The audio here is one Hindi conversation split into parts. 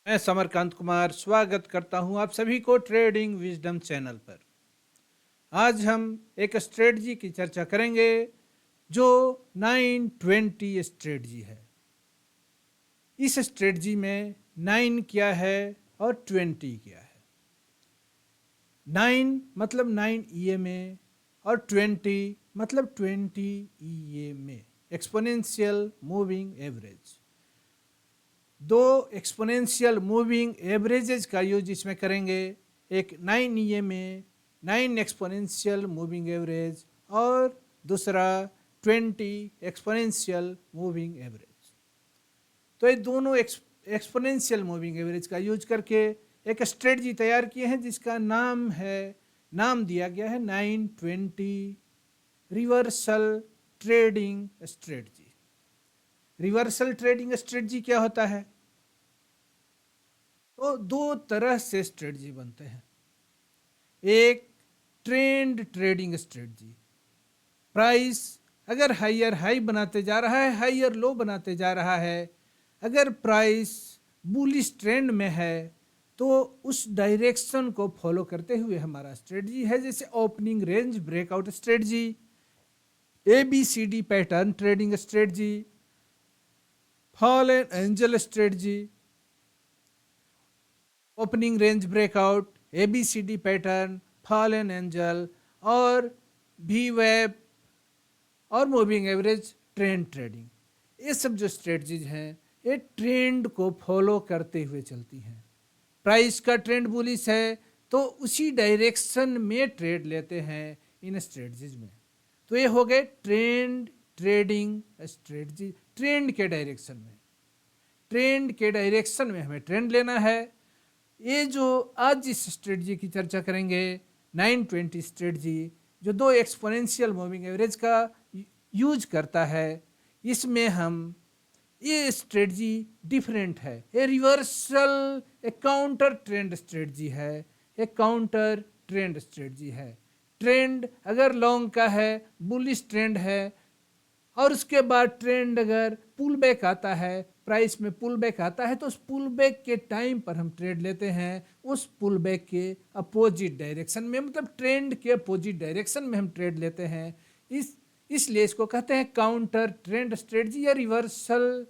मैं समरकांत कुमार स्वागत करता हूं आप सभी को ट्रेडिंग विजडम चैनल पर। आज हम एक स्ट्रेटजी की चर्चा करेंगे जो 920 स्ट्रेटजी है। इस स्ट्रेटजी में 9 क्या है और 20 क्या है। 9 मतलब 9 EMA और 20 मतलब 20 EMA, एक्सपोनेंशियल मूविंग एवरेज। दो एक्सपोनेंशियल मूविंग एवरेजेज का यूज इसमें करेंगे, एक 9 EMA 9 एक्सपोनेंशियल मूविंग एवरेज और दूसरा 20 एक्सपोनेंशियल मूविंग एवरेज। तो ये दोनों एक्सपोनेंशियल मूविंग एवरेज का यूज करके एक स्ट्रेटजी तैयार किए हैं जिसका नाम दिया गया है 920 reversal trading strategy. Reversal trading strategy क्या होता है? तो दो तरह से स्ट्रेटजी बनते हैं। एक ट्रेंड ट्रेडिंग स्ट्रेटजी, प्राइस अगर हायर हाई बनाते जा रहा है, हायर लो बनाते जा रहा है, अगर प्राइस बुलिश ट्रेंड में है तो उस डायरेक्शन को फॉलो करते हुए हमारा स्ट्रेटजी है। जैसे opening range breakout strategy, ABCD pattern trading strategy, fall and angel strategy, opening range breakout, ABCD pattern, fall and angel और VWAP और मूविंग एवरेज ट्रेंड ट्रेडिंग। ये सब जो स्ट्रेटजीज हैं ये ट्रेंड को फॉलो करते हुए चलती हैं। प्राइस का ट्रेंड बुलिश है तो उसी डायरेक्शन में ट्रेड लेते हैं इन स्ट्रेटजीज में। तो ये हो गए ट्रेंड ट्रेडिंग स्ट्रेटजी। ट्रेंड के डायरेक्शन में हमें ट्रेंड लेना है। ये जो आज इस स्ट्रेटजी की चर्चा करेंगे 920 स्ट्रेटजी, जो दो एक्सपोनेंशियल मूविंग एवरेज का यूज करता है, इसमें हम ये स्ट्रेटजी डिफरेंट है। ये रिवर्सल एक काउंटर ट्रेंड स्ट्रेटजी है, एक काउंटर ट्रेंड स्ट्रेटजी है। ट्रेंड अगर लॉन्ग का है, बुलिश ट्रेंड है, और उसके बाद ट्रेंड अगर पुल बैक आता है, प्राइस में पुल बैक आता है, तो उस पुल बैक के टाइम पर हम ट्रेड लेते हैं उस पुल बैक के अपोजिट डायरेक्शन में, मतलब ट्रेंड के अपोजिट डायरेक्शन में हम ट्रेड लेते हैं। इसलिए इसको कहते हैं काउंटर ट्रेंड स्ट्रेटजी या रिवर्सल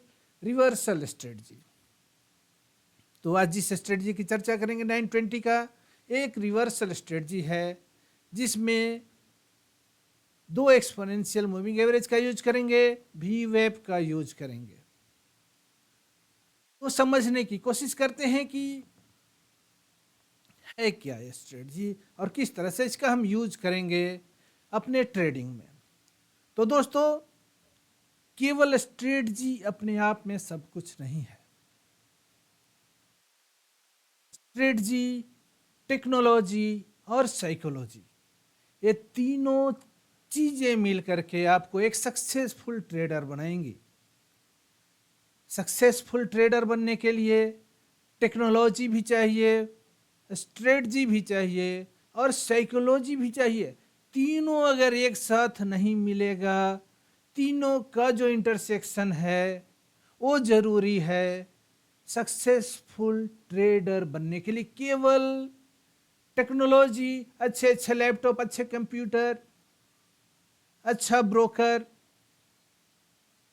स्ट्रेटजी। तो आज जिस स्ट्रेटजी की चर्चा करेंगे 920 का, एक रिवर्सल स्ट्रेटजी है जिसमें दो एक्सपोनेंशियल मूविंग एवरेज का यूज करेंगे, VWAP का यूज करेंगे। तो समझने की कोशिश करते हैं कि है क्या ये स्ट्रेटजी और किस तरह से इसका हम यूज करेंगे अपने ट्रेडिंग में। तो दोस्तों, केवल स्ट्रेटजी अपने आप में सब कुछ नहीं है। स्ट्रेटजी, टेक्नोलॉजी और साइकोलॉजी, ये तीनों चीजें मिलकर के आपको एक सक्सेसफुल ट्रेडर बनाएंगी। सक्सेसफुल ट्रेडर बनने के लिए टेक्नोलॉजी भी चाहिए, स्ट्रेटजी भी चाहिए और साइकोलॉजी भी चाहिए। तीनों अगर एक साथ नहीं मिलेगा, तीनों का जो इंटरसेक्शन है वो जरूरी है सक्सेसफुल ट्रेडर बनने के लिए। केवल टेक्नोलॉजी, अच्छे लैपटॉप, अच्छे कंप्यूटर, अच्छा ब्रोकर,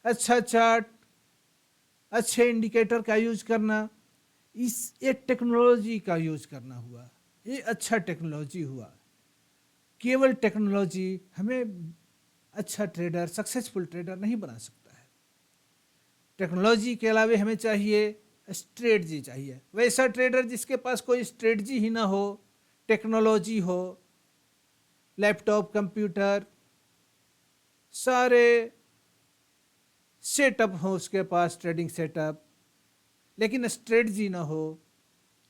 अच्छा चार्ट, अच्छे इंडिकेटर का यूज करना, ये टेक्नोलॉजी का यूज करना हुआ, ये अच्छा टेक्नोलॉजी हुआ। केवल टेक्नोलॉजी हमें अच्छा ट्रेडर, सक्सेसफुल ट्रेडर नहीं बना सकता है। टेक्नोलॉजी के अलावा हमें चाहिए स्ट्रेटजी चाहिए। वैसा ट्रेडर जिसके पास कोई स्ट्रेटजी ही ना हो, टेक्नोलॉजी हो, लैपटॉप, कंप्यूटर, सारे सेटअप हो उसके पास, ट्रेडिंग सेटअप, लेकिन स्ट्रेटजी ना हो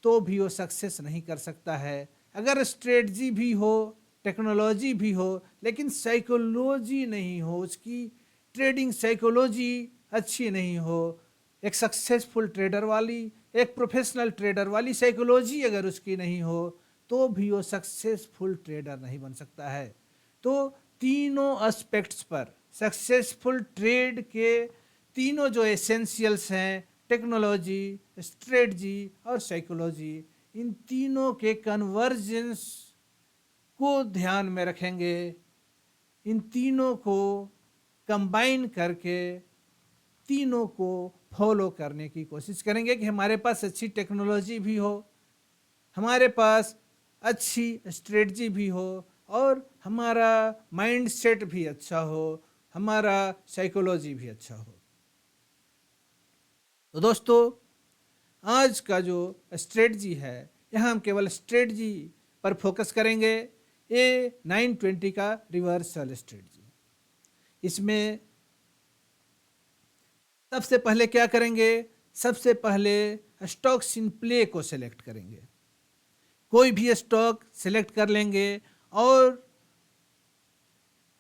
तो भी वो सक्सेस नहीं कर सकता है। अगर स्ट्रेटजी भी हो, टेक्नोलॉजी भी हो, लेकिन साइकोलॉजी नहीं हो, उसकी ट्रेडिंग साइकोलॉजी अच्छी नहीं हो, एक सक्सेसफुल ट्रेडर वाली, एक प्रोफेशनल ट्रेडर वाली साइकोलॉजी अगर उसकी नहीं हो, तो भी वो सक्सेसफुल ट्रेडर नहीं बन सकता है। तो तीनों एस्पेक्ट्स पर सक्सेसफुल ट्रेड के तीनों जो एसेंशियल्स हैं, टेक्नोलॉजी, स्ट्रेटजी और साइकोलॉजी, इन तीनों के कन्वर्जेंस को ध्यान में रखेंगे, इन तीनों को कंबाइन करके तीनों को फॉलो करने की कोशिश करेंगे कि हमारे पास अच्छी टेक्नोलॉजी भी हो, हमारे पास अच्छी स्ट्रेटजी भी हो और हमारा माइंड सेट भी अच्छा हो, हमारा साइकोलॉजी भी अच्छा हो। तो दोस्तों, आज का जो स्ट्रेटजी है, यहाँ हम केवल स्ट्रेटजी पर फोकस करेंगे। ये 920 का रिवर्सल स्ट्रेटजी, इसमें सबसे पहले क्या करेंगे? सबसे पहले स्टॉक्स इन प्ले को सिलेक्ट करेंगे। कोई भी स्टॉक सिलेक्ट कर लेंगे और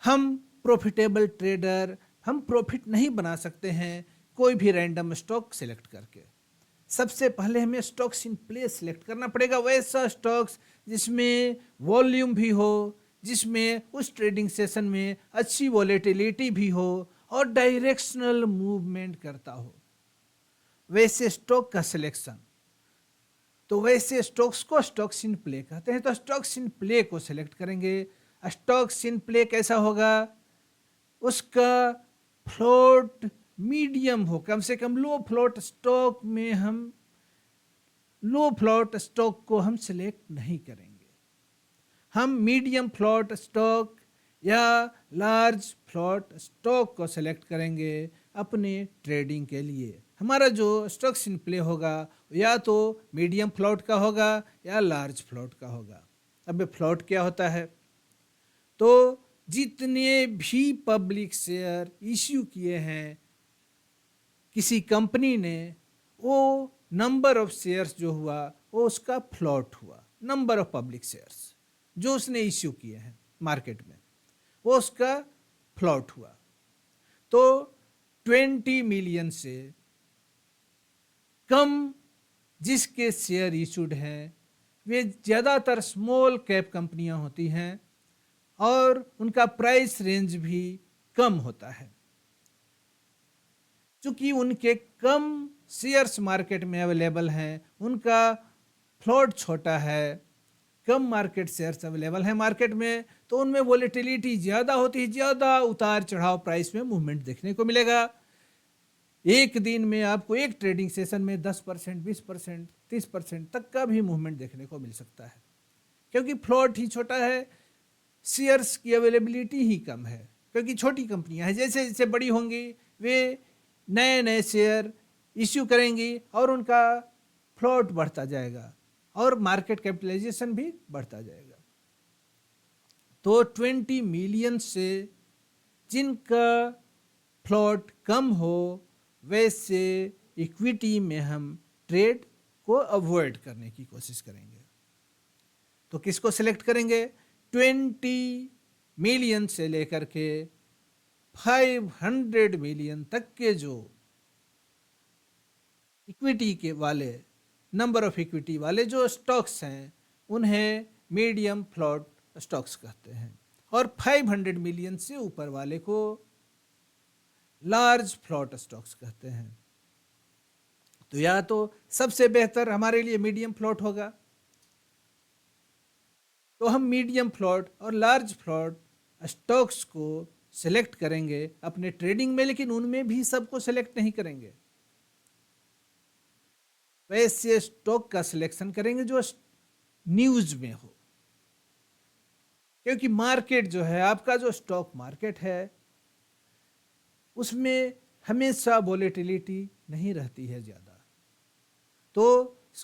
हम प्रॉफिटेबल ट्रेडर, हम प्रॉफिट नहीं बना सकते हैं कोई भी रैंडम स्टॉक सिलेक्ट करके। सबसे पहले हमें स्टॉक्स इन प्ले सिलेक्ट करना पड़ेगा, वैसा स्टॉक्स जिसमें वॉल्यूम भी हो, जिसमें उस ट्रेडिंग सेशन में अच्छी वॉलेटिलिटी भी हो और डायरेक्शनल मूवमेंट करता हो, वैसे स्टॉक का सिलेक्शन। तो वैसे स्टॉक्स को स्टॉक्स इन प्ले कहते हैं। तो स्टॉक्स इन प्ले को सिलेक्ट करेंगे। स्टॉक्स इन प्ले कैसा होगा? उसका फ्लोट मीडियम हो, कम से कम लो फ्लोट स्टॉक में हम लो फ्लोट स्टॉक को हम सिलेक्ट नहीं करेंगे। हम मीडियम फ्लोट स्टॉक या लार्ज फ्लोट स्टॉक को सिलेक्ट करेंगे अपने ट्रेडिंग के लिए। हमारा जो स्टॉक्स इन प्ले होगा या तो मीडियम फ्लोट का होगा या लार्ज फ्लोट का होगा। अब फ्लोट क्या होता है? तो जितने भी पब्लिक शेयर इश्यू किए हैं किसी कंपनी ने, वो नंबर ऑफ शेयर्स जो हुआ वो उसका फ्लोट हुआ। नंबर ऑफ पब्लिक शेयर्स जो उसने इश्यू किए हैं मार्केट में, वो उसका फ्लोट हुआ। तो 20 मिलियन से कम जिसके शेयर इशूड हैं वे ज़्यादातर स्मॉल कैप कंपनियां होती हैं और उनका प्राइस रेंज भी कम होता है। चूंकि उनके कम शेयर्स मार्केट में अवेलेबल हैं, उनका फ्लोट छोटा है, कम मार्केट शेयर्स अवेलेबल हैं मार्केट में, तो उनमें वोलेटिलिटी ज़्यादा होती है, ज़्यादा उतार चढ़ाव प्राइस में मूवमेंट देखने को मिलेगा। एक दिन में आपको एक ट्रेडिंग सेशन में 10%, 20%, 30% तक का भी मूवमेंट देखने को मिल सकता है, क्योंकि फ्लोट ही छोटा है, शेयर्स की अवेलेबिलिटी ही कम है। क्योंकि छोटी कंपनियां हैं, जैसे जैसे बड़ी होंगी वे नए नए शेयर इश्यू करेंगी और उनका फ्लोट बढ़ता जाएगा और मार्केट कैपिटलाइजेशन भी बढ़ता जाएगा। तो 20 मिलियन से जिनका फ्लोट कम हो वैसे इक्विटी में हम ट्रेड को अवॉइड करने की कोशिश करेंगे। तो किसको सिलेक्ट करेंगे? 20 मिलियन से लेकर के 500 मिलियन तक के जो इक्विटी के वाले, नंबर ऑफ इक्विटी वाले जो स्टॉक्स हैं उन्हें मीडियम फ्लोट स्टॉक्स कहते हैं, और 500 मिलियन से ऊपर वाले को लार्ज फ्लोट स्टॉक्स कहते हैं। तो या तो सबसे बेहतर हमारे लिए मीडियम फ्लोट होगा, तो हम मीडियम फ्लोट और लार्ज फ्लोट स्टॉक्स को सिलेक्ट करेंगे अपने ट्रेडिंग में, लेकिन उनमें भी सबको सिलेक्ट नहीं करेंगे। वैसे स्टॉक का सिलेक्शन करेंगे जो न्यूज में हो, क्योंकि मार्केट जो है, आपका जो स्टॉक मार्केट है, उसमें हमेशा वोलेटिलिटी नहीं रहती है ज़्यादा। तो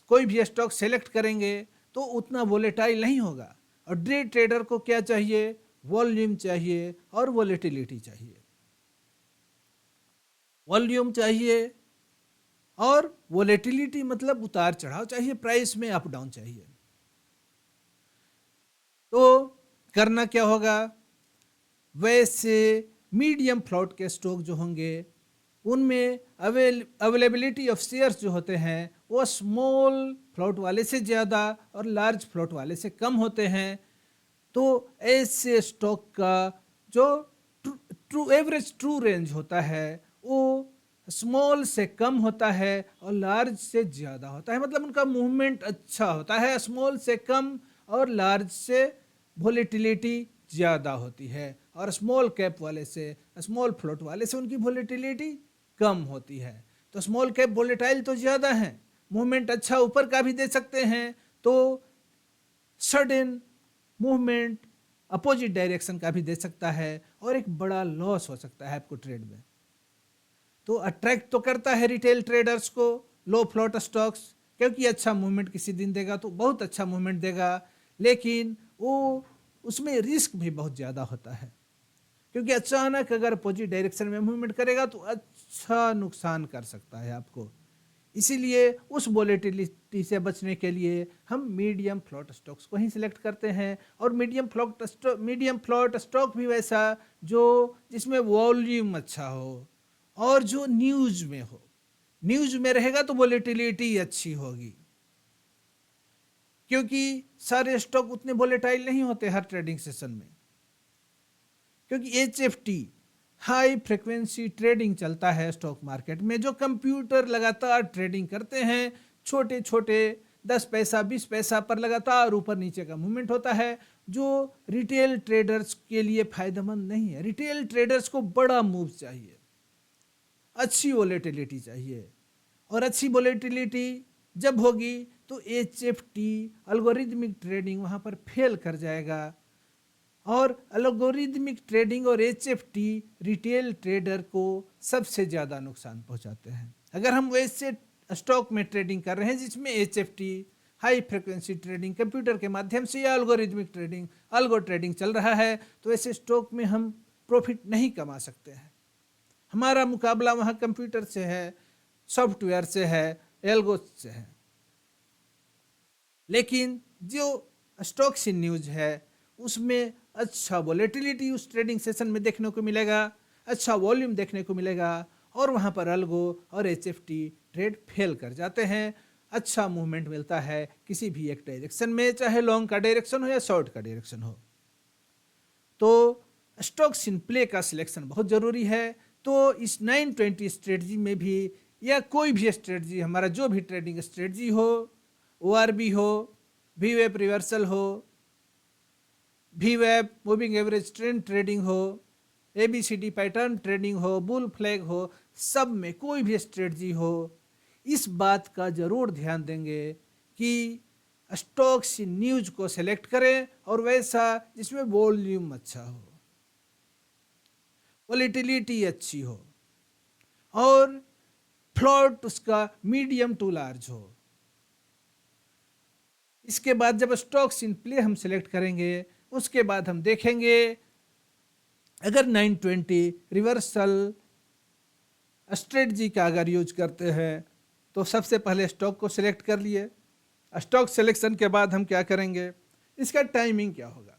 कोई भी स्टॉक सेलेक्ट करेंगे तो उतना वोलेटाइल नहीं होगा। और डे ट्रेडर को क्या चाहिए? वॉल्यूम चाहिए और वोलेटिलिटी चाहिए। वॉल्यूम चाहिए और वोलेटिलिटी मतलब उतार चढ़ाव चाहिए, प्राइस में अप डाउन चाहिए। तो करना क्या होगा? वैसे मीडियम फ्लोट के स्टॉक जो होंगे उनमें अवेलेबिलिटी ऑफ शेयर्स जो होते हैं वो स्मॉल फ्लोट वाले से ज़्यादा और लार्ज फ्लोट वाले से कम होते हैं। तो ऐसे स्टॉक का जो ट्रू एवरेज ट्रू रेंज होता है वो स्मॉल से कम होता है और लार्ज से ज़्यादा होता है, मतलब उनका मूवमेंट अच्छा होता है। स्मॉल से कम और लार्ज से वोलेटिलिटी ज़्यादा होती है, और स्मॉल कैप वाले से, स्मॉल फ्लोट वाले से उनकी वोलेटिलिटी कम होती है। तो स्मॉल कैप वोलेटाइल तो ज़्यादा है, मूवमेंट अच्छा ऊपर का भी दे सकते हैं, तो सडन मूवमेंट अपोजिट डायरेक्शन का भी दे सकता है, और एक बड़ा लॉस हो सकता है आपको ट्रेड में। तो अट्रैक्ट तो करता है रिटेल ट्रेडर्स को लो फ्लोट स्टॉक्स, क्योंकि अच्छा मूवमेंट किसी दिन देगा तो बहुत अच्छा मूवमेंट देगा, लेकिन वो उसमें रिस्क भी बहुत ज़्यादा होता है, क्योंकि अचानक अगर अपोजिट डायरेक्शन में मूवमेंट करेगा तो अच्छा नुकसान कर सकता है आपको। इसीलिए उस वोलेटिलिटी से बचने के लिए हम मीडियम फ्लोट स्टॉक्स को ही सिलेक्ट करते हैं, और मीडियम फ्लोट स्टॉक भी वैसा जो जिसमें वॉल्यूम अच्छा हो और जो न्यूज में हो। न्यूज में रहेगा तो वोलेटिलिटी अच्छी होगी, क्योंकि सारे स्टॉक उतने वोलेटाइल नहीं होते हर ट्रेडिंग सेशन में, क्योंकि HFT हाई फ्रिक्वेंसी ट्रेडिंग चलता है स्टॉक मार्केट में, जो कंप्यूटर लगातार ट्रेडिंग करते हैं। छोटे छोटे 10 पैसा 20 पैसा पर लगातार ऊपर नीचे का मूवमेंट होता है, जो रिटेल ट्रेडर्स के लिए फायदेमंद नहीं है। रिटेल ट्रेडर्स को बड़ा मूव चाहिए, अच्छी वोलेटिलिटी चाहिए, और अच्छी वोलेटिलिटी जब होगी तो HFT अल्गोरिदमिक ट्रेडिंग वहाँ पर फेल कर जाएगा, और एल्गोरिदमिक ट्रेडिंग और HFT रिटेल ट्रेडर को सबसे ज़्यादा नुकसान पहुंचाते हैं। अगर हम वैसे स्टॉक में ट्रेडिंग कर रहे हैं जिसमें HFT high frequency trading computer के माध्यम से या एल्गोरिदमिक ट्रेडिंग अल्गो ट्रेडिंग चल रहा है, तो ऐसे स्टॉक में हम प्रॉफिट नहीं कमा सकते हैं। हमारा मुकाबला वहाँ कंप्यूटर से है, सॉफ्टवेयर से है, एल्गो से है। लेकिन जो स्टॉक्स इन न्यूज है उसमें अच्छा वोलेटिलिटी उस ट्रेडिंग सेशन में देखने को मिलेगा, अच्छा वॉल्यूम देखने को मिलेगा, और वहाँ पर अल्गो और HFT ट्रेड फेल कर जाते हैं। अच्छा मूवमेंट मिलता है किसी भी एक डायरेक्शन में, चाहे लॉन्ग का डायरेक्शन हो या शॉर्ट का डायरेक्शन हो। तो स्टॉक्स इन प्ले का सिलेक्शन बहुत ज़रूरी है। तो इस 920 स्ट्रेटजी में भी, या कोई भी स्ट्रेटजी, हमारा जो भी ट्रेडिंग स्ट्रेटजी हो, ORB हो, VWAP रिवर्सल हो, VWAP moving average trend trading हो, ABCD पैटर्न ट्रेडिंग हो, बुल फ्लैग हो, सब में कोई भी स्ट्रेटजी हो, इस बात का जरूर ध्यान देंगे कि स्टॉक्स न्यूज को सेलेक्ट करें, और वैसा जिसमें वॉल्यूम अच्छा हो, वोलेटिलिटी अच्छी हो, और फ्लोट उसका मीडियम टू लार्ज हो। इसके बाद जब स्टॉक्स इन प्ले हम सेलेक्ट करेंगे, उसके बाद हम देखेंगे अगर 920 रिवर्सल स्ट्रेटजी का अगर यूज करते हैं तो सबसे पहले स्टॉक को सिलेक्ट कर लिए। स्टॉक सिलेक्शन के बाद हम क्या करेंगे, इसका टाइमिंग क्या होगा,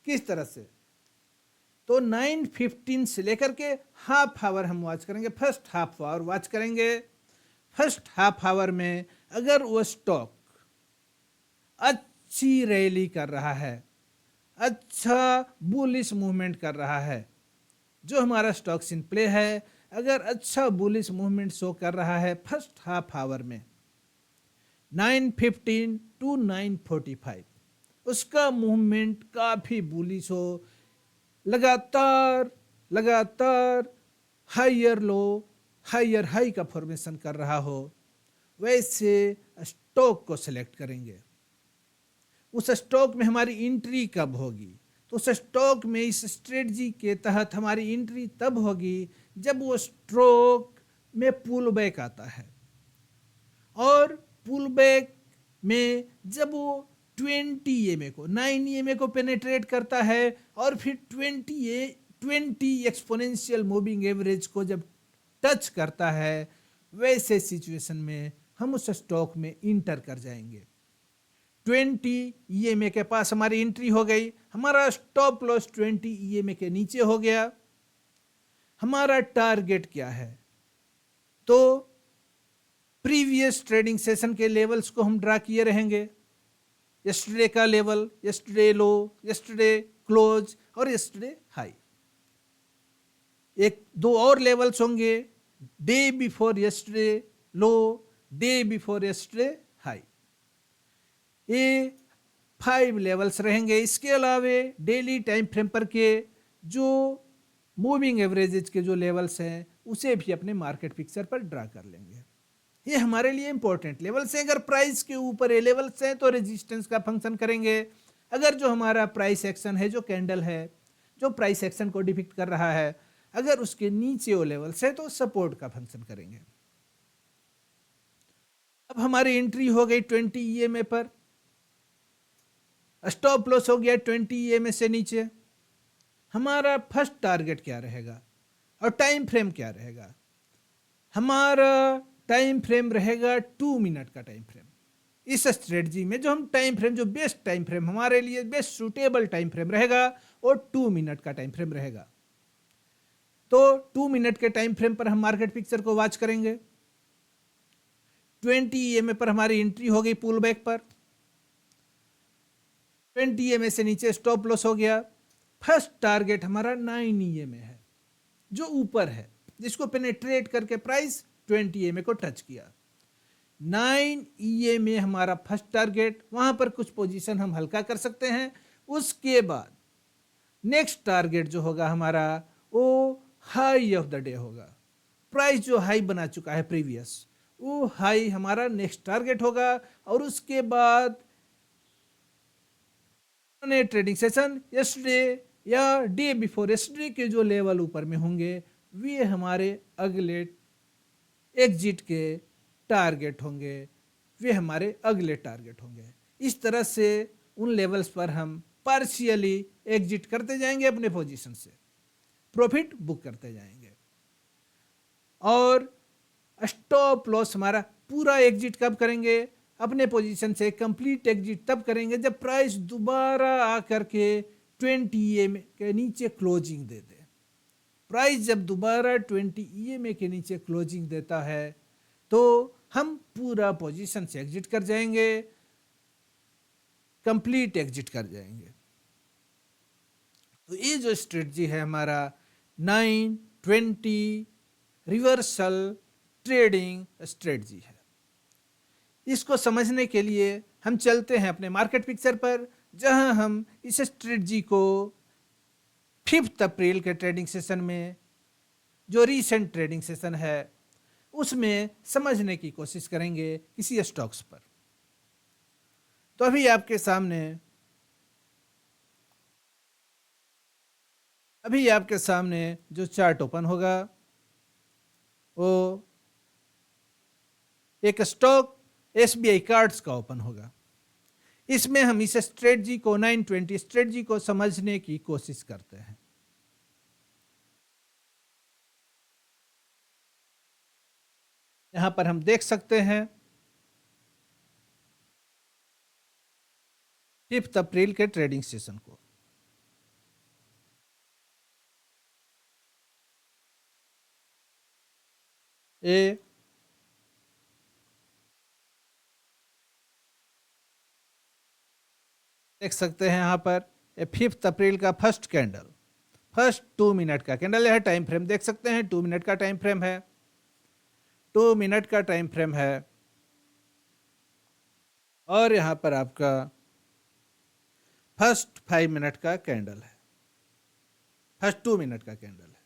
किस तरह से, तो 9:15 से लेकर के हाफ आवर हम वॉच करेंगे, फर्स्ट हाफ आवर वॉच करेंगे। फर्स्ट हाफ आवर में अगर वो स्टॉक अच्छी रैली कर रहा है, अच्छा बुलिश मूवमेंट कर रहा है, जो हमारा स्टॉक्स इन प्ले है अगर अच्छा बुलिश मूवमेंट शो कर रहा है फर्स्ट हाफ आवर में 9:15 टू 9:45, उसका मूवमेंट काफ़ी बुलिश हो, लगातार लगातार हायर लो हायर हाई का फॉर्मेशन कर रहा हो, वैसे स्टॉक को सिलेक्ट करेंगे। उस स्टॉक में हमारी एंट्री कब होगी, तो उस स्टॉक में इस स्ट्रेटजी के तहत हमारी एंट्री तब होगी जब वो स्टॉक में पुल बैक आता है, और पुल बैक में जब वो 20 EMA को 9 EMA को पेनेट्रेट करता है, और फिर 20 एक्सपोनेंशियल मूविंग एवरेज को जब टच करता है, वैसे सिचुएशन में हम उस स्टॉक में इंटर कर जाएंगे। 20 EMA के पास हमारी एंट्री हो गई, हमारा स्टॉप लॉस 20 EMA के नीचे हो गया। हमारा टारगेट क्या है, तो प्रीवियस ट्रेडिंग सेशन के लेवल्स को हम ड्रा किए रहेंगे, यस्टरडे का लेवल, यस्टरडे लो, यस्टरडे क्लोज और यस्टरडे हाई। एक दो और लेवल्स होंगे डे बिफोर यस्टरडे लो, डे बिफोर यस्टरडे हाई। ये 5 लेवल्स रहेंगे। इसके अलावे डेली टाइम फ्रेम पर के जो मूविंग एवरेजेज के जो लेवल्स हैं उसे भी अपने मार्केट पिक्चर पर ड्रा कर लेंगे। ये हमारे लिए इंपॉर्टेंट लेवल्स हैं। अगर प्राइस के ऊपर ये लेवल्स हैं तो रेजिस्टेंस का फंक्शन करेंगे। अगर जो हमारा प्राइस एक्शन है, जो कैंडल है जो प्राइस एक्शन को डिपिक्ट कर रहा है, अगर उसके नीचे वो लेवल्स है तो सपोर्ट का फंक्शन करेंगे। अब हमारी एंट्री हो गई 20 ईएमए पर, स्टॉप लॉस हो गया 20 ईएमए से नीचे। हमारा फर्स्ट टारगेट क्या रहेगा और टाइम फ्रेम क्या रहेगा? हमारा टाइम फ्रेम रहेगा 2 मिनट का टाइम फ्रेम। इस स्ट्रेटजी में जो हम टाइम फ्रेम, जो बेस्ट टाइम फ्रेम हमारे लिए बेस्ट सूटेबल टाइम फ्रेम रहेगा वो 2 मिनट का टाइम फ्रेम रहेगा। तो 2 मिनट के टाइम फ्रेम पर हम मार्केट पिक्चर को वॉच करेंगे। 20 ईएमए पर हमारी एंट्री हो गई पुल बैक पर, 20 ईएमए से नीचे स्टॉप लॉस हो गया। फर्स्ट टारगेट हमारा 9 ईएमए है जो ऊपर है, जिसको पेनेट्रेट करके प्राइस 20 ईएमए को टच किया। 9 ईएमए हमारा फर्स्ट टारगेट, वहां पर कुछ पोजीशन हम हल्का कर सकते हैं। उसके बाद नेक्स्ट टारगेट जो होगा हमारा वो हाई ऑफ द डे होगा। प्राइस जो हाई बना चुका है प्रीवियस, वो हाई हमारा नेक्स्ट टारगेट होगा। और उसके बाद ट्रेडिंग सेशन यस्टरडे या डे बिफोर यस्टरडे के जो लेवल ऊपर में होंगे वे हमारे अगले एग्जिट के टारगेट होंगे, वे हमारे अगले टारगेट होंगे। इस तरह से उन लेवल्स पर हम पार्शियली एग्जिट करते जाएंगे, अपने पोजीशन से प्रॉफिट बुक करते जाएंगे। और स्टॉप लॉस हमारा पूरा एग्जिट कब करेंगे? अपने पोजीशन से कंप्लीट एग्जिट तब करेंगे जब प्राइस दोबारा आकर के 20 ईएमए के नीचे क्लोजिंग दे दे। प्राइस जब दोबारा 20 ईएमए के नीचे क्लोजिंग देता है तो हम पूरा पोजीशन से एग्जिट कर जाएंगे, कंप्लीट एग्जिट कर जाएंगे। तो ये जो स्ट्रेटजी है हमारा 9-20 रिवर्सल ट्रेडिंग स्ट्रेटजी है। इसको समझने के लिए हम चलते हैं अपने मार्केट पिक्चर पर, जहां हम इस स्ट्रेटजी को 5 अप्रैल के ट्रेडिंग सेशन में, जो रीसेंट ट्रेडिंग सेशन है, उसमें समझने की कोशिश करेंगे किसी स्टॉक्स पर। तो अभी आपके सामने जो चार्ट ओपन होगा वो एक स्टॉक एसबीआई कार्ड्स का ओपन होगा। इसमें हम इस स्ट्रेटजी को 920 स्ट्रेटजी को समझने की कोशिश करते हैं। यहां पर हम देख सकते हैं 5 अप्रैल के ट्रेडिंग सेशन को। ए देख सकते हैं यहां पर 5 अप्रैल का फर्स्ट कैंडल, फर्स्ट 2 मिनट का कैंडल है। टाइम फ्रेम देख सकते हैं 2 मिनट का टाइम फ्रेम है, 2 मिनट का टाइम फ्रेम है। और यहां पर आपका फर्स्ट 5 मिनट का कैंडल है, फर्स्ट 2 मिनट का कैंडल है।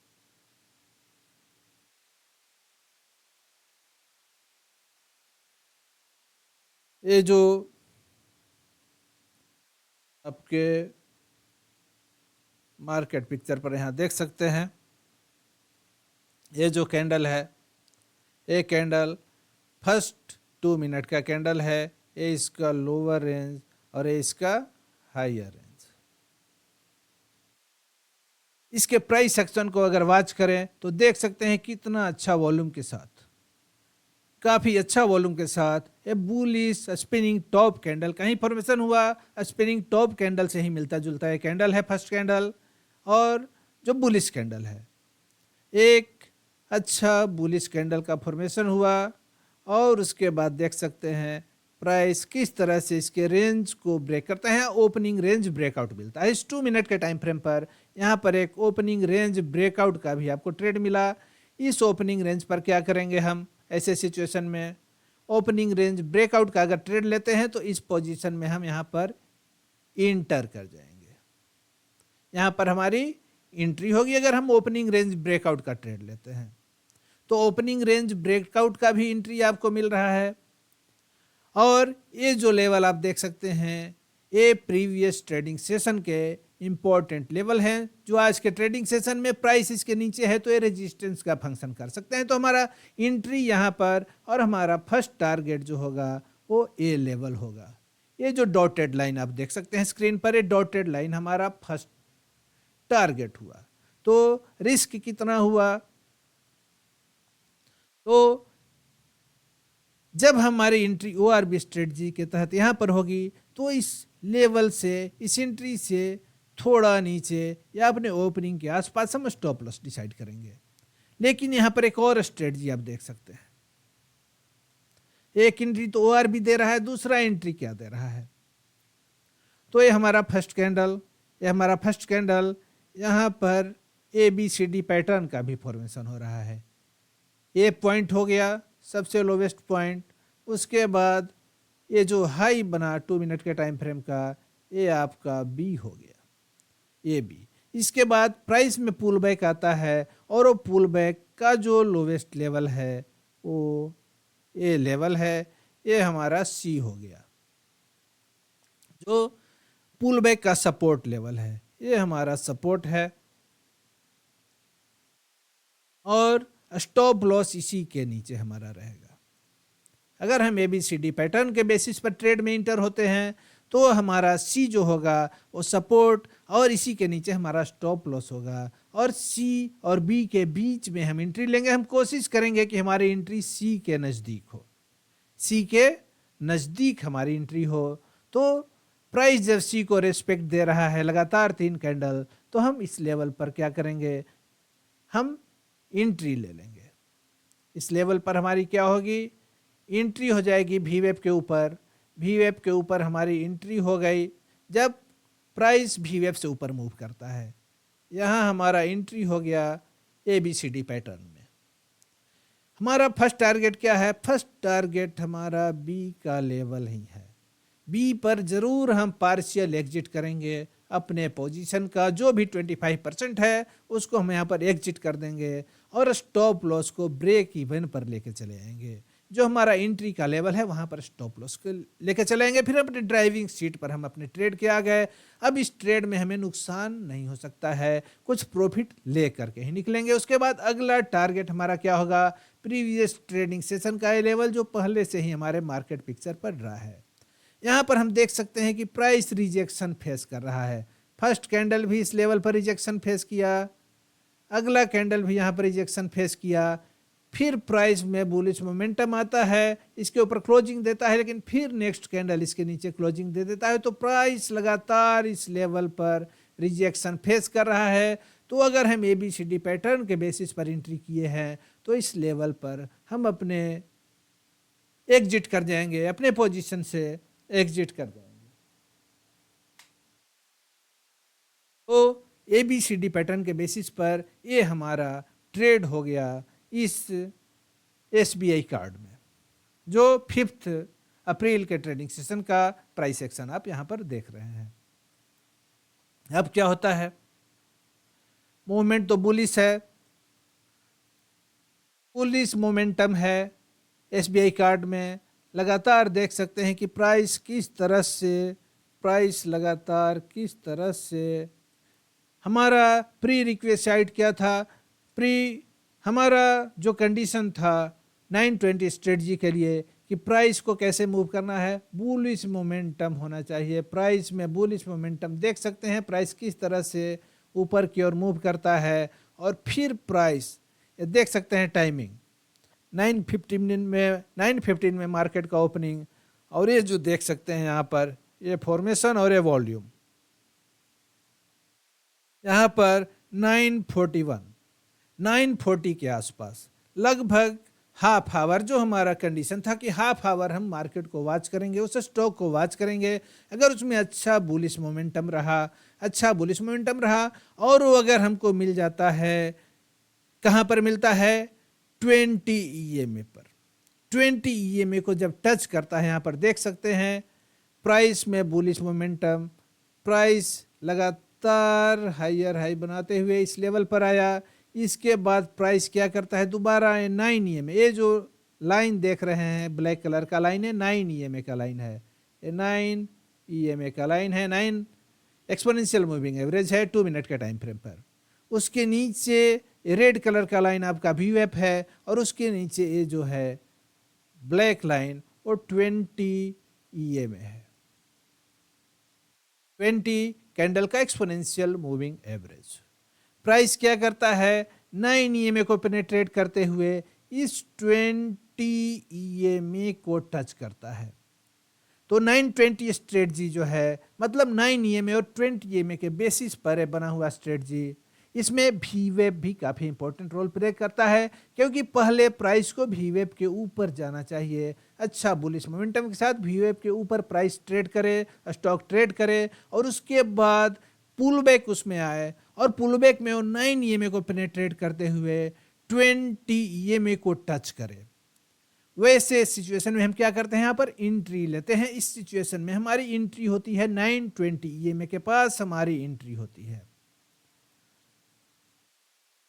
ये जो आपके मार्केट पिक्चर पर यहां देख सकते हैं, ये जो कैंडल है, ये कैंडल फर्स्ट 2 मिनट का कैंडल है। ये इसका लोअर रेंज और ये इसका हायर रेंज। इसके प्राइस सेक्शन को अगर वॉच करें तो देख सकते हैं कितना अच्छा वॉल्यूम के साथ, काफी अच्छा वॉल्यूम के साथ ये बुलिश स्पिनिंग टॉप कैंडल का ही फॉर्मेशन हुआ। स्पिनिंग टॉप कैंडल से ही मिलता जुलता है कैंडल है फर्स्ट कैंडल, और जो बुलिश कैंडल है, एक अच्छा बुलिश कैंडल का फॉर्मेशन हुआ। और उसके बाद देख सकते हैं प्राइस किस तरह से इसके रेंज को ब्रेक करता है, ओपनिंग रेंज ब्रेकआउट मिलता है। इस 2 मिनट के टाइम फ्रेम पर यहाँ पर एक ओपनिंग रेंज ब्रेकआउट का भी आपको ट्रेड मिला। इस ओपनिंग रेंज पर क्या करेंगे हम ऐसे सिचुएशन में, ओपनिंग रेंज ब्रेकआउट का अगर ट्रेड लेते हैं तो इस पोजीशन में हम यहाँ पर इंटर कर जाएंगे, यहाँ पर हमारी एंट्री होगी अगर हम ओपनिंग रेंज ब्रेकआउट का ट्रेड लेते हैं। तो ओपनिंग रेंज ब्रेकआउट का भी एंट्री आपको मिल रहा है, और ये जो लेवल आप देख सकते हैं ये प्रीवियस ट्रेडिंग सेशन के इंपॉर्टेंट लेवल हैं, जो आज के ट्रेडिंग सेशन में प्राइस इसके नीचे है तो ये रेजिस्टेंस का फंक्शन कर सकते हैं। तो हमारा एंट्री यहाँ पर और हमारा फर्स्ट टारगेट जो होगा वो ए लेवल होगा। ये जो डॉटेड लाइन आप देख सकते हैं स्क्रीन पर, ये डॉटेड लाइन हमारा फर्स्ट टारगेट हुआ। तो रिस्क कितना हुआ, तो जब हमारी एंट्री ORB स्ट्रेटजी के तहत यहाँ पर होगी तो इस लेवल से, इस एंट्री से थोड़ा नीचे या अपने ओपनिंग के आसपास हम स्टॉप लॉस डिसाइड करेंगे। लेकिन यहाँ पर एक और स्ट्रेटजी आप देख सकते हैं, एक एंट्री तो ORB दे रहा है, दूसरा एंट्री क्या दे रहा है, तो ये हमारा फर्स्ट कैंडल, ये हमारा फर्स्ट कैंडल, यहाँ पर ABCD पैटर्न का भी फॉर्मेशन हो रहा है। ये पॉइंट हो गया सबसे लोवेस्ट पॉइंट, उसके बाद ये जो हाई बना 2 मिनट के टाइम फ्रेम का, ये आपका B हो गया, ये B। इसके बाद प्राइस में पुल बैक आता है और वो पुल बैक का जो लोवेस्ट लेवल है वो ये लेवल है, ये हमारा C हो गया, जो पुल बैक का सपोर्ट लेवल है, ये हमारा सपोर्ट है। और स्टॉप लॉस इसी के नीचे हमारा रहेगा। अगर हम ABCD पैटर्न के बेसिस पर ट्रेड में इंटर होते हैं तो हमारा C जो होगा वो सपोर्ट और इसी के नीचे हमारा स्टॉप लॉस होगा, और C और B के बीच में हम एंट्री लेंगे। हम कोशिश करेंगे कि हमारी एंट्री C के नज़दीक हो, C के नज़दीक हमारी एंट्री हो। तो प्राइस जब C को रेस्पेक्ट दे रहा है लगातार 3 कैंडल, तो हम इस लेवल पर क्या करेंगे, हम एंट्री ले लेंगे। इस लेवल पर हमारी क्या होगी, एंट्री हो जाएगी VWAP के ऊपर, VWAP के ऊपर हमारी एंट्री हो गई जब प्राइस VWAP से ऊपर मूव करता है। यहाँ हमारा एंट्री हो गया ABCD पैटर्न में। हमारा फर्स्ट टारगेट क्या है, फर्स्ट टारगेट हमारा B का लेवल ही है। B पर जरूर हम पार्शियल एग्जिट करेंगे, अपने पोजीशन का जो भी 25% है उसको हम यहाँ पर एग्जिट कर देंगे और स्टॉप लॉस को ब्रेक इवन पर लेके चले आएंगे। जो हमारा एंट्री का लेवल है वहाँ पर स्टॉप लॉस को लेके चलेंगे। फिर अपने ड्राइविंग सीट पर हम अपने ट्रेड के आ गए। अब इस ट्रेड में हमें नुकसान नहीं हो सकता है, कुछ प्रॉफिट ले करके ही निकलेंगे। उसके बाद अगला टारगेट हमारा क्या होगा, प्रीवियस ट्रेडिंग सेशन का ये लेवल जो पहले से ही हमारे मार्केट पिक्चर पर रहा है। यहाँ पर हम देख सकते हैं कि प्राइस रिजेक्शन फेस कर रहा है। फर्स्ट कैंडल भी इस लेवल पर रिजेक्शन फेस किया, अगला कैंडल भी यहाँ पर रिजेक्शन फेस किया, फिर प्राइस में बुलिश मोमेंटम आता है, इसके ऊपर क्लोजिंग देता है, लेकिन फिर नेक्स्ट कैंडल इसके नीचे क्लोजिंग दे देता है। तो प्राइस लगातार इस लेवल पर रिजेक्शन फेस कर रहा है। तो अगर हम ABCD पैटर्न के बेसिस पर एंट्री किए हैं तो इस लेवल पर हम अपने एग्जिट कर जाएंगे, अपने पोजीशन से एग्जिट कर जाएंगे। तो ABCD पैटर्न के बेसिस पर ये हमारा ट्रेड हो गया इस SBI कार्ड में, जो 5 अप्रैल के ट्रेडिंग सेशन का प्राइस एक्शन आप यहाँ पर देख रहे हैं। अब क्या होता है, मूवमेंट तो बुलिश है, बुलिश मोमेंटम है SBI कार्ड में। लगातार देख सकते हैं कि प्राइस लगातार किस तरह से हमारा प्री रिक्वेस्ट साइड क्या था, हमारा जो कंडीशन था 920 स्ट्रेटजी के लिए कि प्राइस को कैसे मूव करना है, बुलिश मोमेंटम होना चाहिए। प्राइस में बुलिश मोमेंटम देख सकते हैं, प्राइस किस तरह से ऊपर की ओर मूव करता है। और फिर प्राइस ये देख सकते हैं टाइमिंग 9:15 में मार्केट का ओपनिंग, और ये जो देख सकते हैं यहाँ पर ये फॉर्मेशन और ये वॉल्यूम यहाँ पर 940 के आसपास लगभग हाफ आवर, जो हमारा कंडीशन था कि हाफ आवर हम मार्केट को वॉच करेंगे, उस स्टॉक को वॉच करेंगे। अगर उसमें अच्छा बुलिश मोमेंटम रहा और वो अगर हमको मिल जाता है कहाँ पर मिलता है? 20 EMA पर। 20 EMA को जब टच करता है, यहाँ पर देख सकते हैं प्राइस में बुलिश मोमेंटम, प्राइस लगातार हायर हाई बनाते हुए इस लेवल पर आया। इसके बाद प्राइस क्या करता है? दोबारा 9 EMA, ये जो लाइन देख रहे हैं ब्लैक कलर का लाइन है, 9 EMA का लाइन है, ये 9 EMA का लाइन है, 9 एक्सपोनेंशियल मूविंग एवरेज है 2 मिनट के टाइम फ्रेम पर। उसके नीचे रेड कलर का लाइन आपका VWAP है, और उसके नीचे ये जो है ब्लैक लाइन वो 20 EMA है, 20 कैंडल का एक्सपोनेंशियल मूविंग एवरेज। प्राइस क्या करता है? 9 EMA को पेनेट्रेट करते हुए इस 20 EMA को टच करता है। तो 920 स्ट्रेटजी जो है, मतलब 9 EMA और 20 EMA के बेसिस पर बना हुआ स्ट्रेटजी, इसमें VWAP भी काफ़ी इंपॉर्टेंट रोल प्ले करता है, क्योंकि पहले प्राइस को VWAP के ऊपर जाना चाहिए। अच्छा बुलिश मोमेंटम के साथ VWAP के ऊपर प्राइस ट्रेड करे, स्टॉक ट्रेड करे, और उसके बाद पुल बैक उसमें आए, और पुल बैक में वो 9 EMA को पेनेट्रेट करते हुए 20 EMA को टच करे। वैसे सिचुएशन में हम क्या करते हैं? यहाँ पर एंट्री लेते हैं। इस सिचुएशन में हमारी एंट्री होती है 920 EMA के पास हमारी एंट्री होती है।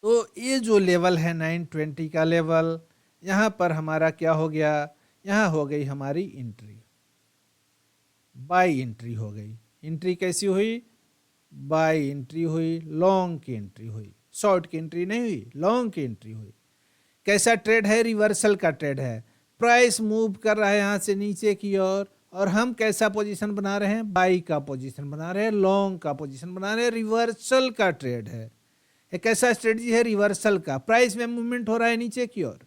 तो ये जो लेवल है 920 का लेवल, यहाँ पर हमारा क्या हो गया? यहाँ हो गई हमारी एंट्री, बाई एंट्री हो गई। एंट्री कैसी हुई? बाई एंट्री हुई, लॉन्ग की एंट्री हुई, शॉर्ट की एंट्री नहीं हुई, लॉन्ग की एंट्री हुई। कैसा ट्रेड है? रिवर्सल का ट्रेड है। प्राइस मूव कर रहा है यहाँ से नीचे की ओर, और हम कैसा पोजीशन बना रहे हैं? बाई का पोजीशन बना रहे हैं, लॉन्ग का पोजीशन बना रहे हैं। रिवर्सल का ट्रेड है। एक ऐसा स्ट्रेटजी है रिवर्सल का। प्राइस में मूवमेंट हो रहा है नीचे की ओर,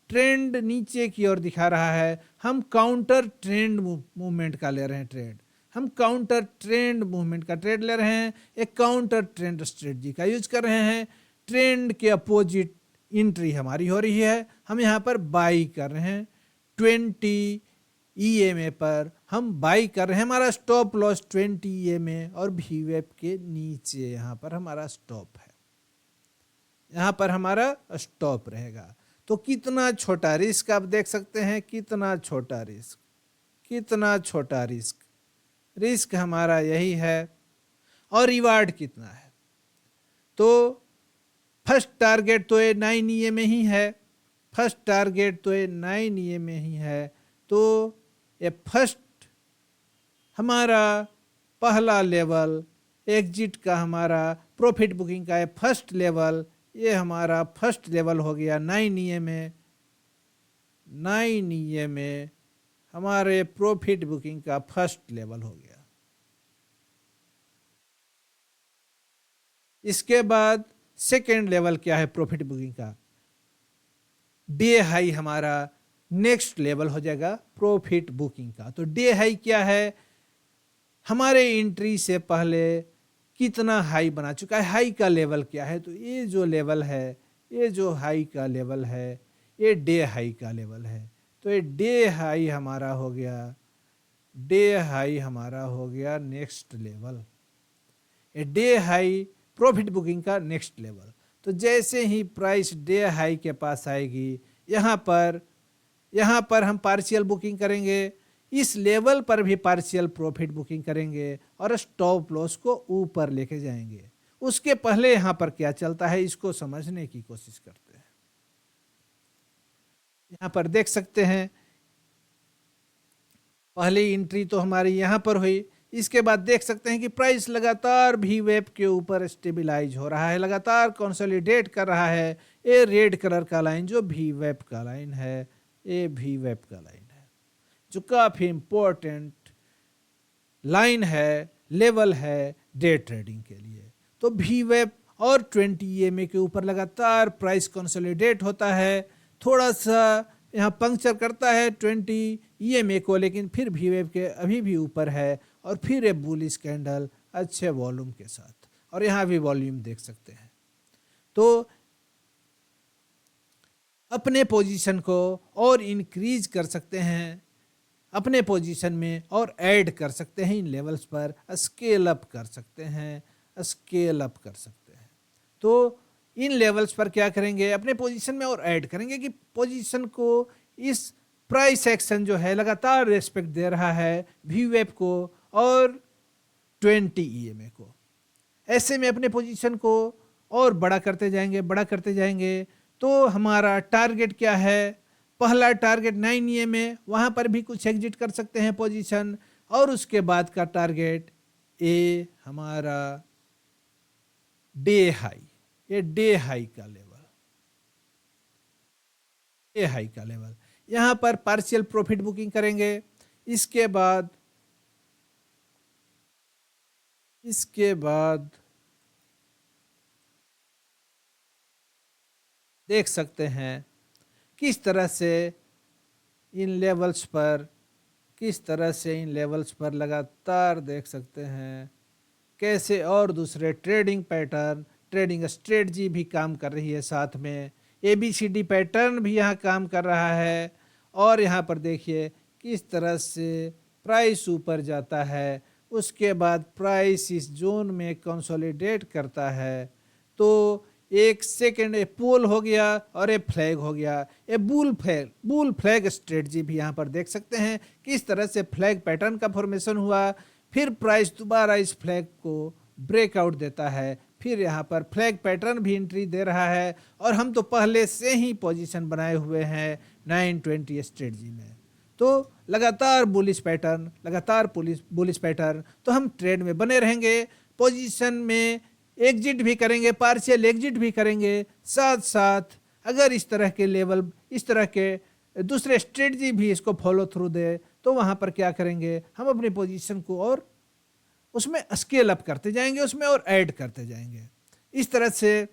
ट्रेंड नीचे की ओर दिखा रहा है, हम काउंटर ट्रेंड मूवमेंट का ले रहे हैं ट्रेड, हम काउंटर ट्रेंड मूवमेंट का ट्रेड ले रहे हैं, एक काउंटर ट्रेंड स्ट्रेटजी का यूज कर रहे हैं। ट्रेंड के अपोजिट एंट्री हमारी हो रही है, हम यहाँ पर बाई कर रहे हैं 20 EMA पर, हम बाई कर रहे हैं। हमारा स्टॉप लॉस 20 EMA और VWAP के नीचे यहाँ पर हमारा स्टॉप है, यहाँ पर हमारा स्टॉप रहेगा। तो कितना छोटा रिस्क आप देख सकते हैं, कितना छोटा रिस्क, कितना छोटा रिस्क। रिस्क हमारा यही है, और रिवार्ड कितना है? तो फर्स्ट टारगेट तो ये 9 EMA ही है, फर्स्ट टारगेट तो ये 9 EMA ही है। तो ये फर्स्ट हमारा पहला लेवल, एग्जिट का हमारा प्रॉफिट बुकिंग का ये फर्स्ट लेवल, ये हमारा फर्स्ट लेवल हो गया 9 EMA। 9 EMA हमारे प्रॉफिट बुकिंग का फर्स्ट लेवल हो गया। इसके बाद सेकेंड लेवल क्या है प्रॉफिट बुकिंग का? डे हाई हमारा नेक्स्ट लेवल हो जाएगा प्रॉफिट बुकिंग का। तो डे हाई क्या है? हमारे एंट्री से पहले कितना हाई बना चुका है, हाई का लेवल क्या है? तो ये जो लेवल है, ये जो हाई का लेवल है, ये डे हाई का लेवल है। तो ये डे हाई हमारा हो गया, डे हाई हमारा हो गया नेक्स्ट लेवल, ये डे हाई प्रॉफिट बुकिंग का नेक्स्ट लेवल। तो जैसे ही प्राइस डे हाई के पास आएगी, यहाँ पर हम पार्शियल बुकिंग करेंगे, इस लेवल पर भी पार्शियल प्रॉफिट बुकिंग करेंगे, और स्टॉप लॉस को ऊपर लेके जाएंगे। उसके पहले यहाँ पर क्या चलता है, इसको समझने की कोशिश करते हैं। यहाँ पर देख सकते हैं पहली एंट्री तो हमारी यहाँ पर हुई। इसके बाद देख सकते हैं कि प्राइस लगातार VWAP के ऊपर स्टेबलाइज हो रहा है, लगातार कंसोलिडेट कर रहा है। ये रेड कलर का लाइन जो VWAP का लाइन है, ये VWAP का लाइन है, जो काफ़ी इंपॉर्टेंट लाइन है, लेवल है डे ट्रेडिंग के लिए। तो VWAP और 20 EMA के ऊपर लगातार प्राइस कंसोलिडेट होता है, थोड़ा सा यहाँ पंक्चर करता है 20 EMA को, लेकिन फिर VWAP के अभी भी ऊपर है, और फिर ये बुलिश कैंडल अच्छे वॉल्यूम के साथ, और यहाँ भी वॉल्यूम देख सकते हैं। तो अपने पोजीशन को और इंक्रीज कर सकते हैं, अपने पोजीशन में और ऐड कर सकते हैं, इन लेवल्स पर स्केल अप कर सकते हैं, स्केल अप कर सकते हैं। तो इन लेवल्स पर क्या करेंगे, अपने पोजीशन में और ऐड करेंगे कि पोजीशन को इस प्राइस एक्शन जो है लगातार रेस्पेक्ट दे रहा है वीवेप को और 20 ईएमए को। ऐसे में अपने पोजीशन को और बड़ा करते जाएंगे, बड़ा करते जाएंगे। तो हमारा टारगेट क्या है, पहला टारगेट 9 ईएमए, वहां पर भी कुछ एग्जिट कर सकते हैं पोजीशन, और उसके बाद का टारगेट ए हमारा डे हाई, ये डे हाई का लेवल, डे हाई का लेवल, यहां पर पार्शियल प्रॉफिट बुकिंग करेंगे। इसके बाद देख सकते हैं किस तरह से इन लेवल्स पर, इन लेवल्स पर लगातार देख सकते हैं कैसे और दूसरे ट्रेडिंग पैटर्न, ट्रेडिंग स्ट्रेटजी भी काम कर रही है, साथ में ABCD पैटर्न भी यहाँ काम कर रहा है। और यहाँ पर देखिए किस तरह से प्राइस ऊपर जाता है, उसके बाद प्राइस इस जोन में कंसोलिडेट करता है। तो एक सेकेंड ए पोल हो गया और ए फ्लैग हो गया, ए बुल फ्लैग स्ट्रेटजी भी यहाँ पर देख सकते हैं किस तरह से फ्लैग पैटर्न का फॉर्मेशन हुआ, फिर प्राइस दोबारा इस फ्लैग को ब्रेकआउट देता है, फिर यहाँ पर फ्लैग पैटर्न भी एंट्री दे रहा है। और हम तो पहले से ही पोजीशन बनाए हुए हैं 920 स्ट्रेटजी में, तो लगातार बुलिश पैटर्न, बुलिश पैटर्न, तो हम ट्रेड में बने रहेंगे, पोजीशन में एग्जिट भी करेंगे, पार्शियल एग्जिट भी करेंगे, साथ साथ अगर इस तरह के लेवल, इस तरह के दूसरे स्ट्रेटजी भी इसको फॉलो थ्रू दे तो वहां पर क्या करेंगे, हम अपनी पोजीशन को और उसमें स्केल अप करते जाएंगे, उसमें और ऐड करते जाएंगे। इस तरह से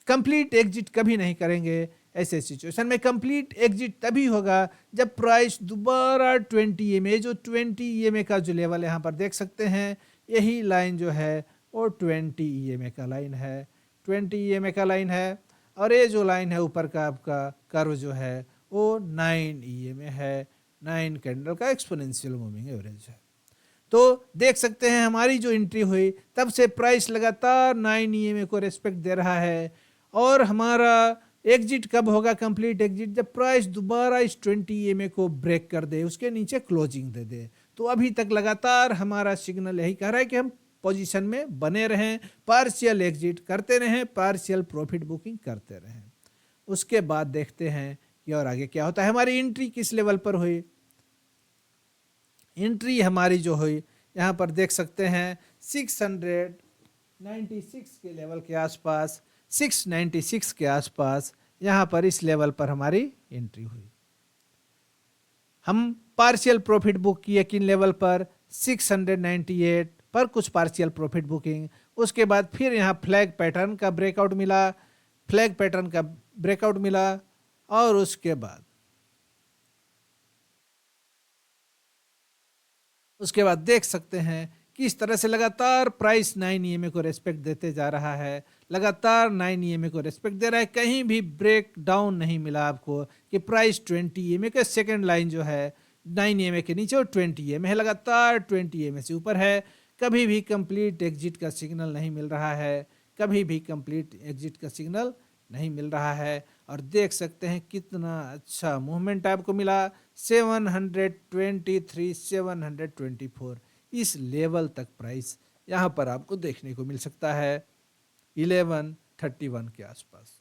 कंप्लीट एग्जिट कभी नहीं करेंगे। ऐसे सिचुएशन में कंप्लीट एग्जिट तभी होगा जब प्राइस दोबारा 20 ईएमए, जो 20 ईएमए का जो लेवल यहाँ पर देख सकते हैं, यही लाइन जो है वो 20 ईएमए का लाइन है, 20 ईएमए का लाइन है। और ये जो लाइन है ऊपर का आपका कर्व जो है वो 9 ईएमए है, 9 कैंडल का एक्सपोनेंशियल मूविंग एवरेज है। तो देख सकते हैं हमारी जो एंट्री हुई तब से प्राइस लगातार 9 ईएमए को रेस्पेक्ट दे रहा है। और हमारा एग्जिट कब होगा, कंप्लीट एग्जिट, जब प्राइस दोबारा इस 20 ईएमए को ब्रेक कर दे, उसके नीचे क्लोजिंग दे दे। तो अभी तक लगातार हमारा सिग्नल यही कह रहा है कि हम पोजीशन में बने रहें, पार्शियल एग्जिट करते रहें, पार्शियल प्रॉफिट बुकिंग करते रहें। उसके बाद देखते हैं कि और आगे क्या होता है। हमारी एंट्री किस लेवल पर हुई, एंट्री हमारी जो हुई यहाँ पर देख सकते हैं 696 के लेवल के आसपास, 696 के आसपास यहाँ पर इस लेवल पर हमारी एंट्री हुई। हम पार्शियल प्रॉफिट बुक किए किन लेवल पर, 698 पर कुछ पार्शियल प्रॉफिट बुकिंग। उसके बाद फिर यहाँ फ्लैग पैटर्न का ब्रेकआउट मिला, और उसके बाद देख सकते हैं कि इस तरह से लगातार प्राइस 9 ईएमए को रेस्पेक्ट देते जा रहा है, लगातार 9 ईएमए को रेस्पेक्ट दे रहा है। कहीं भी ब्रेक डाउन नहीं मिला आपको कि प्राइस 20 ईएमए के सेकंड लाइन जो है 9 ईएमए के नीचे और 20 ईएमए है, लगातार 20 ईएमए से ऊपर है। कभी भी कंप्लीट एग्जिट का सिग्नल नहीं मिल रहा है, कभी भी कंप्लीट एग्जिट का सिग्नल नहीं मिल रहा है। और देख सकते हैं कितना अच्छा मूवमेंट आपको मिला, 723, 724, इस लेवल तक प्राइस यहाँ पर आपको देखने को मिल सकता है 1131 के आसपास।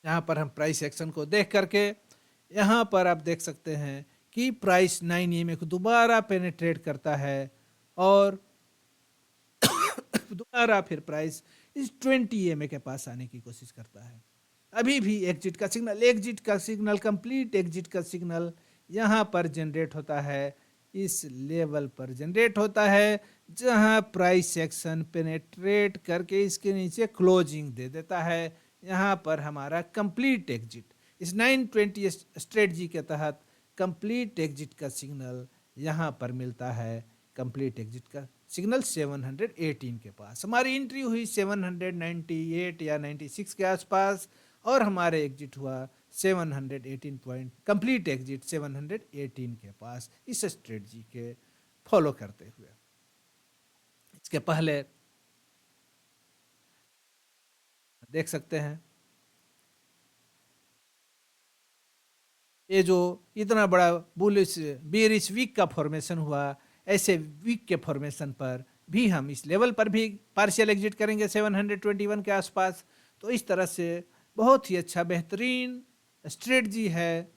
यहाँ पर हम प्राइस एक्शन को देख करके यहाँ पर आप देख सकते हैं कि प्राइस 9 ईएमए को दोबारा पेनिट्रेट करता है और दोबारा फिर प्राइस इस 20 ईएमए के पास आने की कोशिश करता है। अभी भी एग्जिट का सिग्नल, कंप्लीट एग्जिट का सिग्नल यहाँ पर जनरेट होता है, इस लेवल पर जनरेट होता है जहाँ प्राइस एक्शन पेनेट्रेट करके इसके नीचे क्लोजिंग दे देता है। यहाँ पर हमारा कंप्लीट एग्जिट, इस 920 स्ट्रेटजी के तहत कंप्लीट एग्जिट का सिग्नल यहाँ पर मिलता है। कंप्लीट एग्जिट का सिग्नल 718 के पास, हमारी एंट्री हुई 798 या 96 के आसपास, और हमारे एग्जिट हुआ 718 पॉइंट, कंप्लीट एग्जिट 718 के पास, इस स्ट्रेटजी के फॉलो करते हुए। इसके पहले देख सकते हैं ये जो इतना बड़ा बुलिश बेरिश वीक का फॉर्मेशन हुआ, ऐसे वीक के फॉर्मेशन पर भी हम इस लेवल पर भी पार्शियल एग्जिट करेंगे 721 के आसपास। तो इस तरह से बहुत ही अच्छा बेहतरीन स्ट्रेटजी है,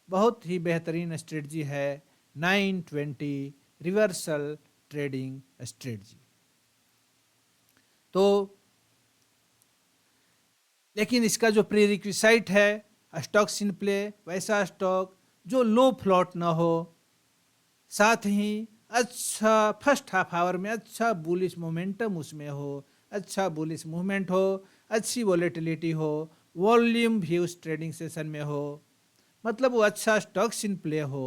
बहुत ही बेहतरीन स्ट्रेटजी है 920 रिवर्सल ट्रेडिंग स्ट्रेटजी। तो लेकिन इसका जो प्रीरिक्विसाइट है स्टॉक्स इन प्ले, वैसा स्टॉक जो लो फ्लोट ना हो, साथ ही अच्छा फर्स्ट हाफ आवर में अच्छा बुलिश मोमेंटम उसमें हो, अच्छा बुलिश मूवमेंट हो, अच्छी वॉलेटिलिटी हो, वॉल्यूम भी उस ट्रेडिंग सेशन में हो, मतलब वो अच्छा स्टॉक्स इन प्ले हो,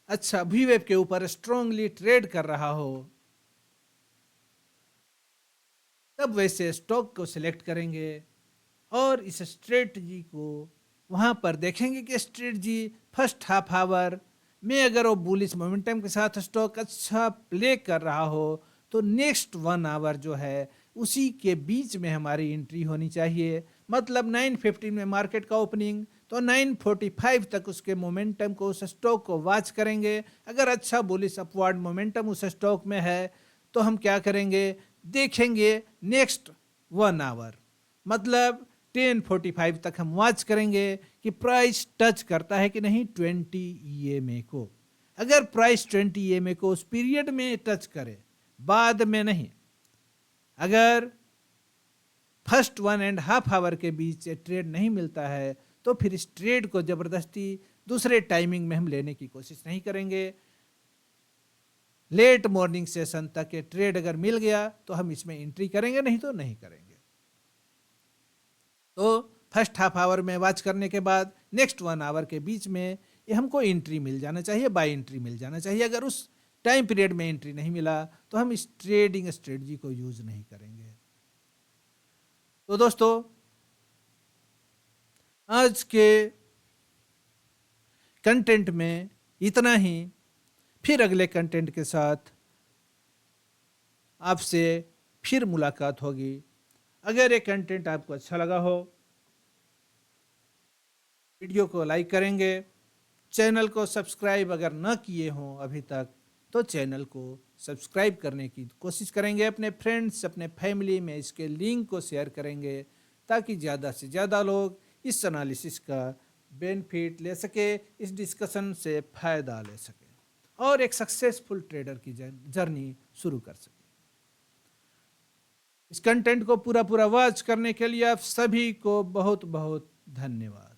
अच्छा वी वेब के ऊपर स्ट्रांगली ट्रेड कर रहा हो, तब वैसे स्टॉक को सिलेक्ट करेंगे और इस स्ट्रेटजी को वहां पर देखेंगे कि स्ट्रेटजी फर्स्ट हाफ आवर में अगर वो बुलिश मोमेंटम के साथ स्टॉक अच्छा प्ले कर रहा हो तो नेक्स्ट 1 आवर जो है उसी के बीच में हमारी एंट्री होनी चाहिए। मतलब 9:15 में मार्केट का ओपनिंग, तो 9:45 तक उसके मोमेंटम को, उस स्टॉक को वॉच करेंगे। अगर अच्छा बुलिश अपवर्ड मोमेंटम उस स्टॉक में है तो हम क्या करेंगे, देखेंगे नेक्स्ट 1 आवर, मतलब 10:45 तक हम वॉच करेंगे कि प्राइस टच करता है कि नहीं 20 EMA को। अगर प्राइस 20 EMA को उस पीरियड में टच करे, बाद में नहीं, अगर फर्स्ट 1.5 आवर के बीच ट्रेड नहीं मिलता है तो फिर इस ट्रेड को जबरदस्ती दूसरे टाइमिंग में हम लेने की कोशिश नहीं करेंगे। लेट मॉर्निंग सेशन तक ये ट्रेड अगर मिल गया तो हम इसमें एंट्री करेंगे, नहीं तो नहीं करेंगे। तो फर्स्ट हाफ आवर में वॉच करने के बाद नेक्स्ट 1 आवर के बीच में ये हमको एंट्री मिल जाना चाहिए, बाय एंट्री मिल जाना चाहिए। अगर उस टाइम पीरियड में एंट्री नहीं मिला तो हम इस ट्रेडिंग स्ट्रेटजी को यूज नहीं करेंगे। तो दोस्तों आज के कंटेंट में इतना ही, फिर अगले कंटेंट के साथ आपसे फिर मुलाकात होगी। अगर ये कंटेंट आपको अच्छा लगा हो, वीडियो को लाइक करेंगे, चैनल को सब्सक्राइब अगर न किए हों अभी तक तो चैनल को सब्सक्राइब करने की कोशिश करेंगे, अपने फ्रेंड्स, अपने फैमिली में इसके लिंक को शेयर करेंगे ताकि ज़्यादा से ज़्यादा लोग इस एनालिसिस का बेनिफिट ले सके, इस डिस्कशन से फ़ायदा ले सके और एक सक्सेसफुल ट्रेडर की जर्नी शुरू कर सके। इस कंटेंट को पूरा वॉच करने के लिए आप सभी को बहुत बहुत धन्यवाद।